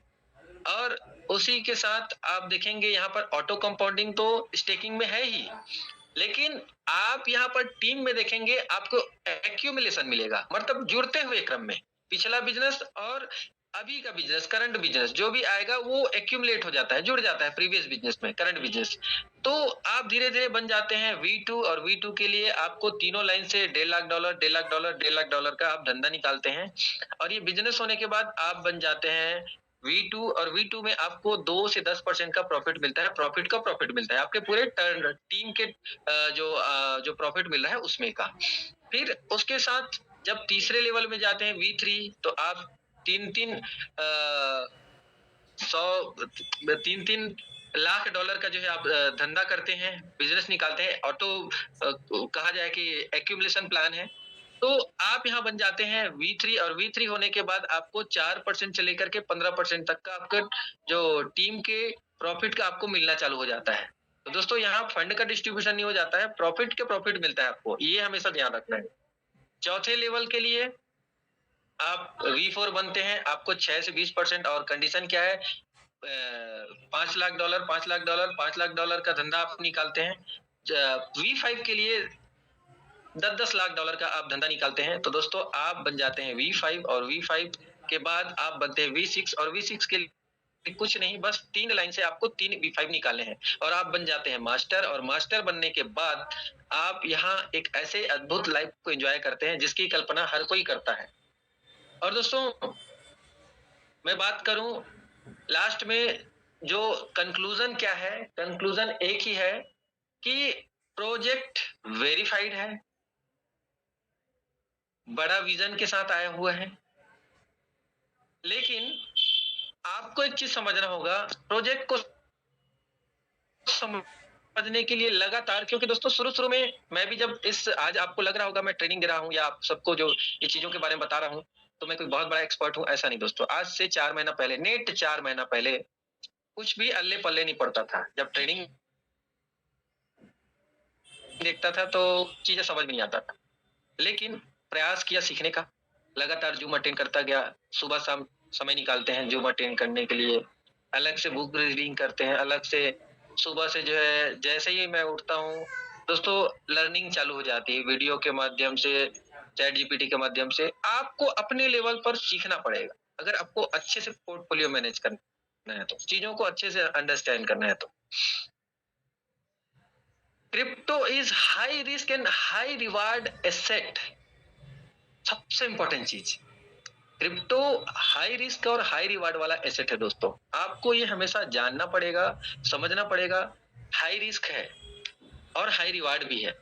और उसी के साथ आप देखेंगे यहाँ पर ऑटो कंपाउंडिंग तो स्टेकिंग में है ही, लेकिन आप यहाँ पर टीम में देखेंगे आपको एक्यूमुलेशन मिलेगा, मतलब जुड़ते हुए क्रम में पिछला बिजनेस और अभी का बिजनेस, करंट बिजनेस जो भी आएगा वो एक्यूमुलेट हो जाता है, जुड़ जाता है प्रीवियस बिजनेस में, करंट बिजनेस। तो आप धीरे धीरे बन जाते हैं V2, और V2 के लिए आपको तीनों लाइन से $1.5 $1.5 $1.5 का आप धंधा निकालते हैं। और ये बिजनेस होने के बाद आप बन जाते हैं V2, और V2 में आपको 2 से 10% का प्रॉफिट मिलता है, प्रॉफिट मिलता है आपके पूरे टीम के जो प्रॉफिट मिल रहा है उसमें का। फिर उसके साथ जब तीसरे लेवल में जाते हैं V3, तो आप 3-3 लाख डॉलर का जो है आप धंधा करते हैं, बिजनेस निकालते हैं, ऑटो कहा जाए कि एक्यूमुलेशन प्लान है। तो आप यहाँ बन जाते हैं V3, और V3 होने के बाद आपको 4% से लेकर के 15% तक का आपका जो टीम के प्रॉफिट का आपको मिलना चालू हो जाता है। तो दोस्तों यहाँ फंड का डिस्ट्रीब्यूशन नहीं हो जाता है, प्रॉफिट मिलता है आपको, ये हमेशा ध्यान रखना है। चौथे लेवल के लिए आप V4 बनते हैं, आपको 6 से 20%, और कंडीशन क्या है, $5 लाख $5 लाख का धंधा आप निकालते हैं। V5 के लिए $10 लाख का आप धंधा निकालते हैं। तो दोस्तों आप बन जाते हैं V5, और V5 के बाद आप बनते हैं V6, और V6 के लिए कुछ नहीं, बस 3 लाइन से आपको 3 V5 निकालने हैं, और आप बन जाते हैं मास्टर। और मास्टर बनने के बाद आप यहाँ एक ऐसे अद्भुत लाइफ को एंजॉय करते हैं जिसकी कल्पना हर कोई करता है। और दोस्तों मैं बात करूं लास्ट में, जो कंक्लूजन क्या है, कंक्लूजन एक ही है कि प्रोजेक्ट वेरीफाइड है, बड़ा विजन के साथ आया हुआ है, लेकिन आपको एक चीज समझना होगा, प्रोजेक्ट को समझने के लिए लगातार, क्योंकि दोस्तों शुरू में मैं भी जब आज आपको लग रहा होगा मैं ट्रेनिंग दे रहा हूं या आप सबको जो ये चीजों के बारे में बता रहा हूं तो मैं कोई बहुत बड़ा एक्सपर्ट हूं, ऐसा नहीं दोस्तों। आज से 4 महीना पहले, नेट 4 महीना पहले कुछ भी अल्ले पल्ले नहीं पड़ता था। जब ट्रेनिंग देखता था तो चीजें समझ में नहीं आता था, लेकिन प्रयास किया सीखने का, लगातार जूम अटेंड करता गया, सुबह शाम समय निकालते हैं जूम अटेंड करने के लिए, अलग से बुक रीडिंग करते हैं, अलग से सुबह से जो है जैसे ही मैं उठता हूँ दोस्तों लर्निंग चालू हो जाती है, वीडियो के माध्यम से, चैट जीपीटी के माध्यम से। आपको अपने लेवल पर सीखना पड़ेगा अगर आपको अच्छे से पोर्टफोलियो मैनेज करना है, तो चीजों को अच्छे से अंडरस्टैंड करना है। तो crypto is high risk and high reward asset, सबसे इंपॉर्टेंट चीज। क्रिप्टो हाई रिस्क और हाई रिवार्ड वाला एसेट है दोस्तों, आपको ये हमेशा जानना पड़ेगा, समझना पड़ेगा। हाई रिस्क है और हाई रिवार्ड भी है।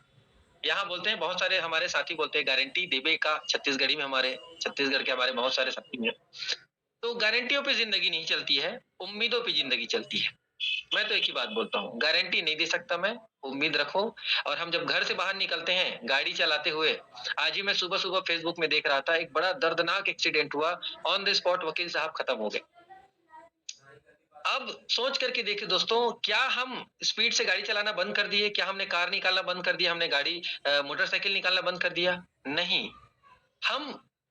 यहाँ बोलते हैं, बहुत सारे हमारे साथी बोलते हैं गारंटी देवे का, छत्तीसगढ़ी में, हमारे छत्तीसगढ़ के हमारे बहुत सारे साथी हैं, तो गारंटियों पे ज़िंदगी नहीं चलती है, उम्मीदों पे ज़िंदगी चलती है। मैं तो एक ही बात बोलता हूँ, गारंटी नहीं दे सकता मैं, उम्मीद रखो। और हम जब घर से बाहर निकलते हैं, गाड़ी चलाते हुए, आज ही मैं सुबह-सुबह फ़ेसबुक में देख रहा था, एक बड़ा दर्दनाक एक्सीडेंट हुआ, ऑन द स्पॉट वकील साहब खत्म हो गए। अब सोच करके देखिए दोस्तों, क्या हम स्पीड से गाड़ी चलाना बंद कर दिए? क्या हमने कार निकालना बंद कर दिया? हमने मोटरसाइकिल निकालना बंद कर दिया? नहीं। हम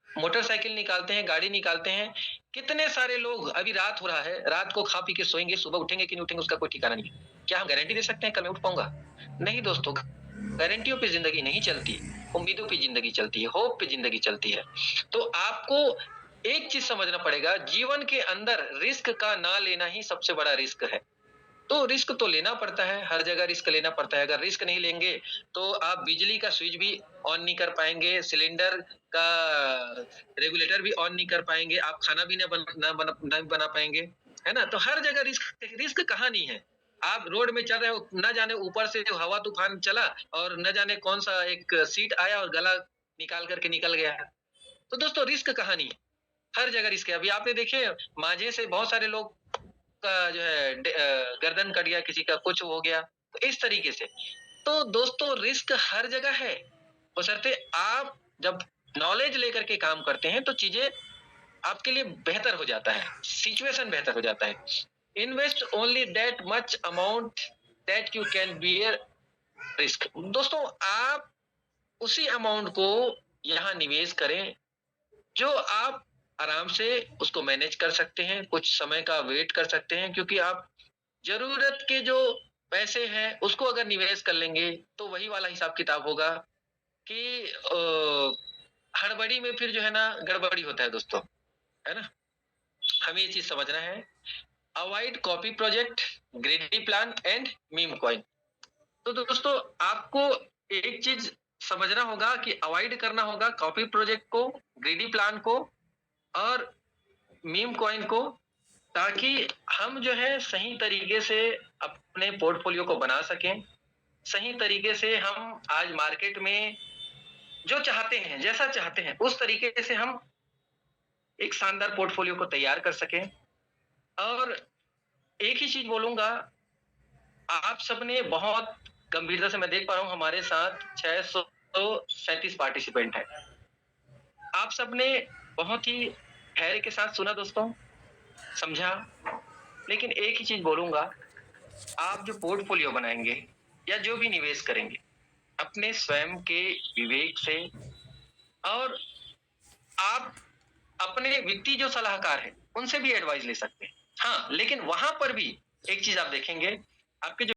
मोटरसाइकिल निकालते हैं, गाड़ी निकालते हैं। कितने सारे लोग, अभी रात हो रहा है, रात को खा पी के सोएँगे, सुबह उठेंगे कि नहीं उठेंगे उसका कोई ठिकाना नहीं है। क्या हम गारंटी दे सकते हैं कल मैं उठ पाऊँगा? नहीं दोस्तों, गारंटियों पे ज़िंदगी नहीं चलती, उम्मीदों पे ज़िंदगी चलती है, होप पे ज़िंदगी चलती है। तो आपको एक चीज़ समझना पड़ेगा, जीवन के अंदर रिस्क का ना लेना ही सबसे बड़ा रिस्क है। तो रिस्क तो लेना पड़ता है, हर जगह रिस्क लेना पड़ता है। अगर रिस्क नहीं लेंगे, तो आप बिजली का स्विच भी ऑन नहीं कर पाएँगे, सिलेंडर का रेगुलेटर भी ऑन नहीं कर पाएँगे, आप खाना भी ना बना पाएँगे, है ना? तो हर जगह रिस्क रिस्क कहाँ नहीं है। आप रोड में चल रहे हो, ना जाने ऊपर से जो हवा तूफान चला और न जाने कौन-सा एक सीट आया और गला निकाल कर के निकल गया। तो दोस्तों रिस्क कहाँ नहीं है, हर जगह रिस्क है। अभी आपने देखे मांझे से बहुत सारे लोग का जो है गर्दन कट गया, किसी का कुछ हो गया, तो इस तरीके से। तो दोस्तों रिस्क हर जगह है, बशर्ते आप जब नॉलेज लेकर के काम करते हैं तो चीजें आपके लिए बेहतर हो जाता है, सिचुएशन बेहतर हो जाता है। Invest only that much amount that you can bear risk. दोस्तों आप उसी अमाउंट को यहाँ निवेश करें जो आप आराम से उसको मैनेज कर सकते हैं, कुछ समय का वेट कर सकते हैं, क्योंकि आप ज़रूरत के जो पैसे हैं, उसको अगर निवेश कर लेंगे, तो वही वाला हिसाब-किताब होगा कि हड़बड़ी में फिर जो है ना गड़बड़ी होता है दोस्तों, है ना? हमें ये चीज़ समझना है। Avoid copy project, ग्रेडी plan and meme coin. तो दोस्तों आपको एक चीज़ समझना होगा कि अवॉइड करना होगा कॉपी प्रोजेक्ट को, ग्रेडी प्लान को और मीम कॉइन को, ताकि हम जो है सही तरीके से अपने पोर्टफोलियो को बना सकें। सही तरीके से हम आज मार्केट में जो चाहते हैं, जैसा चाहते हैं, उस तरीके से हम एक शानदार पोर्टफोलियो को तैयार कर सकें। और एक ही चीज़ बोलूँगा, आप सबने बहुत गंभीरता से, मैं देख पा रहा हूँ हमारे साथ 637 पार्टिसिपेंट हैं। आप सबने बहुत ही धैर्य के साथ सुना दोस्तों, समझा। लेकिन एक ही चीज़ बोलूँगा, आप जो पोर्टफोलियो बनाएँगे या जो भी निवेश करेंगे, अपने स्वयं के विवेक से, और आप अपने वित्तीय जो सलाहकार हैं, उनसे भी एडवाइस ले सकते हैं। हाँ, लेकिन वहाँ पर भी एक चीज़ आप देखेंगे, आपके जो